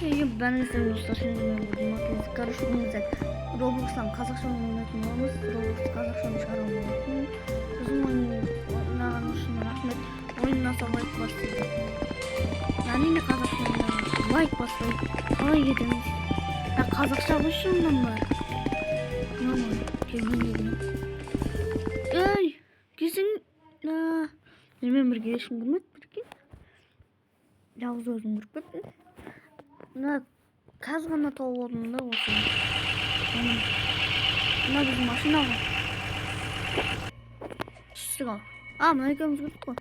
бәріңізге достар, şimdi мен бүгін короче бүгін Roblox'tan қазақша ойнайтын боламыз. Roblox қазақшаны шығара алмайтын. Біздің ойнаған үшін рахмет. Ойыннан соң лайк басты. Әрине қазақша ойнаймыз. Лайк басты. Қалай кетеміз? Қазақша үшін бар. Ей, кесің. Мен бірге ешкім көрмеді бірге. Жалғыз өзім көріп кеттім. Қазір ғана тауып алдым да осы. Мына біздің машина ғой. Түстік ал. Мына екеуміз көрдік қой.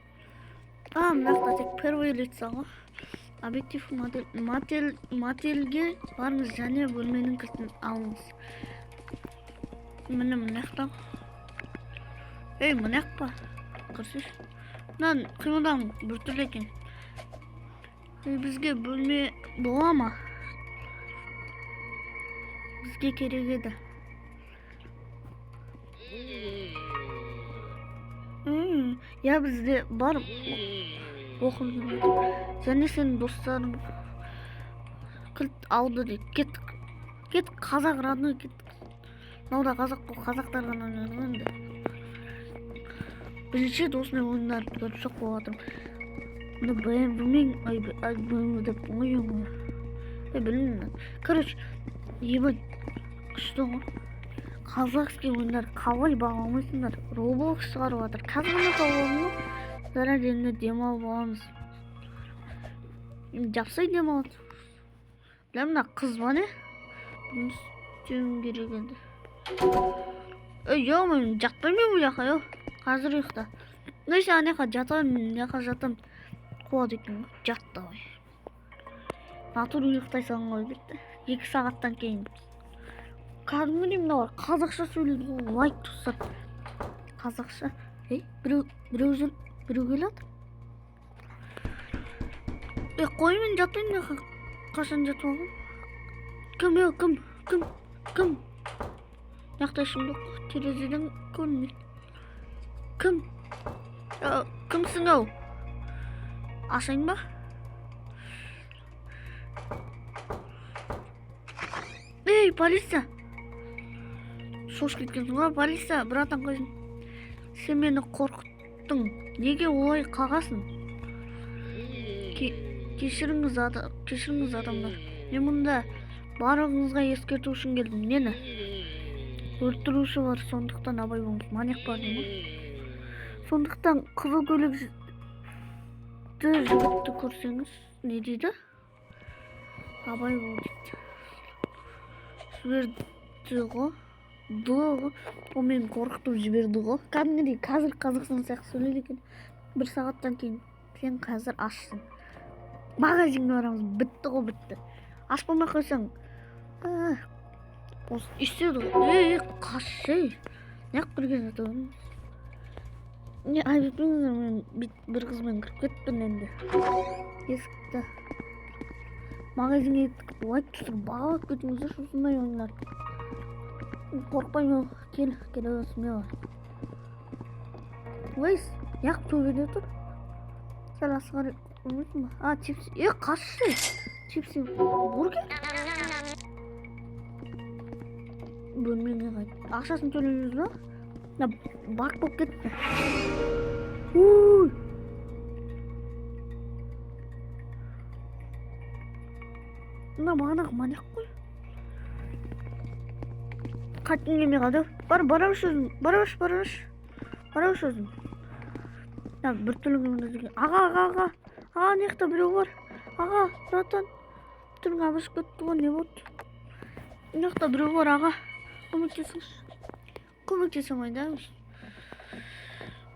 Мына жақта тек первый лица ғой. Объектив модельге барыңыз және бөлменің кілтін алыңыз. Міне мына жақта. Мына жақ па? Көрсеш. Мына қимылдан бір түрлі екен. Бізге бөлме бола ма? Бізге керек еді. Я бізде бар оқып жүрмін. Және сенің достарың кілт алды дейді. Кет қазақ родной кет. Науда қазақ қой, қазақтар ғана ойнайды. Бірінші осындай ойындарды көріп жоқ болып жатырмын. Білмеймін. Короче, ебать, күшті ғой. Казахский ойындар қалай бағаламайсыңдар. Roblox шығарып жатыр. Қазір ғана тауып алдым. Зараз енді демалып аламыз. Жапсай демалады. Білем, мына қыз ба не? Бұны істеуім керек еді. Мен жатпаймын бұл жаққа, қазір ұйықта. Нөйсе, ана жаққа жатамын, мына жаққа жатамын. Қуады екен, жатты ғой. Натур ұйықтайсың ғой бетті. 2 сағаттан кейін. Кәдімгідей мына бар, қазақша сөйлейді ғой, лайк тұстар. Қазақша. Біреу келеді. Қой мен жатпаймын, қашан жатып алғым? Кім? Яқта ешкім жоқ, терезеден көрінмейді. Кімсің ау? Ашайын ба? Полиция! Шош кеткенсің ба, полиция, братан қойсын. Сен мені қорқыттың. Неге олай қағасың? Кешіріңіз адамдар. Мен мұнда барлығыңызға ескерту үшін келдім. Нені? Өлтіруші бар, сондықтан абай болыңыз. Маньяк бар деймін. Сондықтан қызыл көйлекті жігітті көрсеңіз, не дейді? Абай бол дейді. Жіберді ғой. О мені қорқытып жіберді ғой. Кәдімгідей қазір қазақстан сияқты сөйлейді екен. 1 сағаттан кейін сен қазір ашсың. Магазинге барамыз. Бітті ғой, бітті. Ашпамай қойсаң. Істеді ғой. Қашай. Неғып бірге жатамын? Айбетпеңіздер, мен бір қызбен кіріп кеттім енді. Есікті. Магазинге еттік. Лайк түсір, бағалап кетіңіздер шосындай ойындар. Қорқпаймын, келе өсіме бар. Лайс, яқ төбеде тұр. Сәл асығар көрмейсің ба? Чипси. Қашшы. Чипси. Бургер? Бөлмеге қайт. Ақшасын төлейміз ба? Бак болып кетті. Мына бағанағы маньяк қой. Қайтын келмей қалды. Барауш өзім. Бір түрлі көңілдегі. Аға. Неқта біреу бар. Аға, братан. Түрің абышып кетті ғой, не болды? Неқта біреу бар, аға. Көмектесің ойда.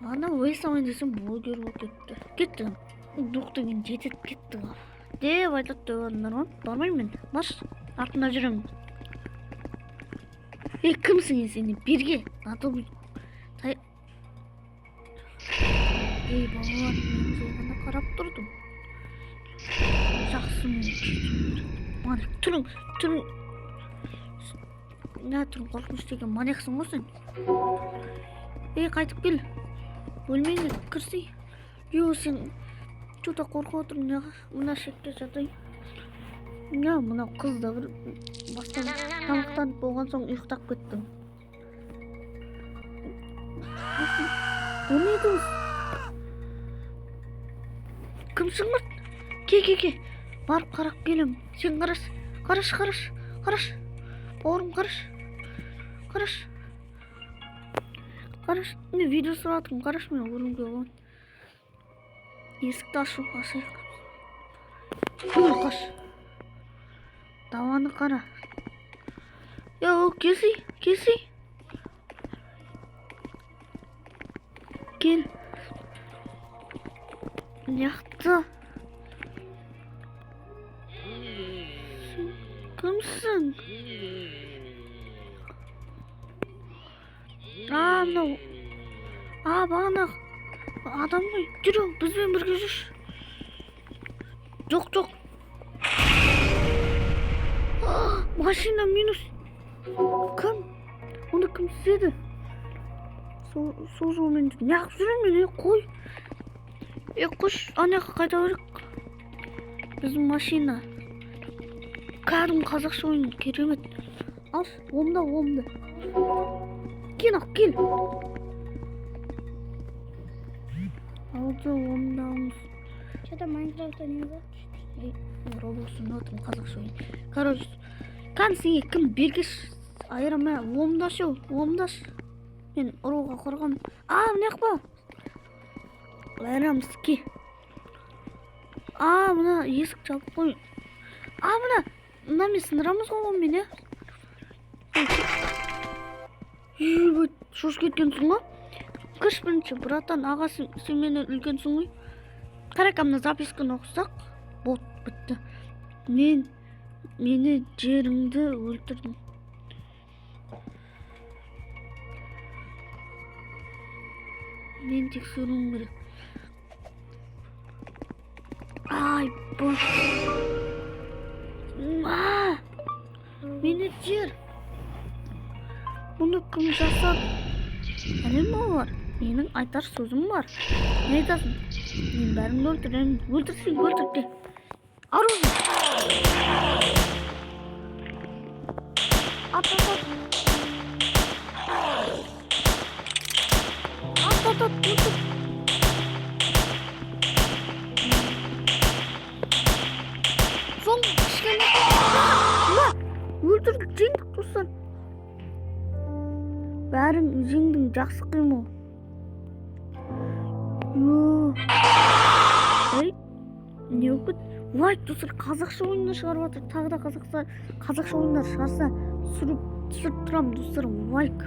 Ана ойсамайын десем блогер болып кетті. Дуқ деген жетіп кетті ғой. Деп айтады дөйвадыңдар ма? Бармайым мен. Баш, артында жүремін. Кімсің сені? Берге. Балалар, мен жолғанда қарап тұрдым. Жақсы мен. Түрің. Түрің қорқыныш деген маньяксың ғой сен. Қайтып кел. Бөлмеге кірсей. Сен что-то қорқып отырмын. Мына шекте жатайын. Я мына кыз да бір бастан тамақтанып болған соң ұйықтап кеттім. O neydi o? Kimsin lan? Ke. Barıp qarap gelem. Sen qaraş. Oğlum qaraş. Ne video suratım qaraşmıyor oğlum gelin. Esik taşı aşık. Qaş. Davanı qara. Ya o kesi. Gel. Yaktı. Kimsin? Mынау. Бағана адам ғой. Жүру, бізбен бірге жүр. Жоқ. Машина минус. Кім? Оны кім істеді? Сол жолмен неғып жүрмін, қой. Қош, анаяққа қайта берек. Біздің машина. Кәдім қазақша ойын керемет. Ал, омда. Кел. Алды омдамыз. Что-то Майнкрафтта не запишешь? Роблокстың отырмын қазақша ойын. Короче, сенге кім бергеш айырма омдаш. Мен ұруға қорғам. Мынаяқ па? Айырамыз ке. Мына есік жабық қой. Мына мен сындырамыз ғой онымен, е? Шош кеткенсің ғой? Кірш бірінші, братан, ағасы сен менен үлкенсің ғой? Қаракамна записканы оқысақ, бот бітті. Мені жеріңді өлтірдің. Мен тексеруім керек. Бош. Мені жер. Бұны кім жасады? Әлемі бар. Менің айтар сөзім бар. Не айтасың? Мен бәріңді өлтірем. Өлтірсең өлтірде. Оружие. At. Өлтір. Соң кішкене. Өлтірді, жеңдік достар. Бәрің жеңдің, жақсы қимыл. Не өкіт? Лайк достар, қазақша ойындар шығарып жатыр. Тағы да қазақша ойындар шығарса түсіріп тұрам достар. Лайк.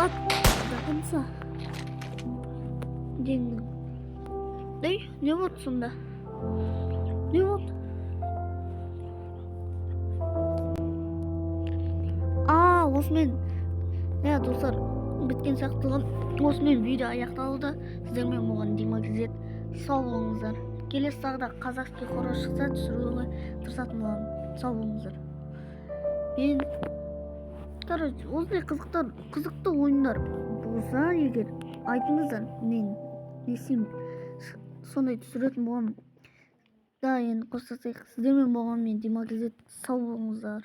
Ат. Жақынса. Жеңдің. Не болды сонда? Не болды? Осымен, достар, біткен сақтылығын. Осымен видео аяқталды. Сіздермен болған Димакзет. Сау болыңыздар. Келесі тағыда қазақский хоррор шықса түсіруге тырысатын боламын. Сау болыңыздар. Осындай қызықты ойындар болса егер айтыңыздар, мен несем сондай түсіретін боламын. Енді қоштасайық. Сіздермен болған мен Димакзет. Сау болыңыздар.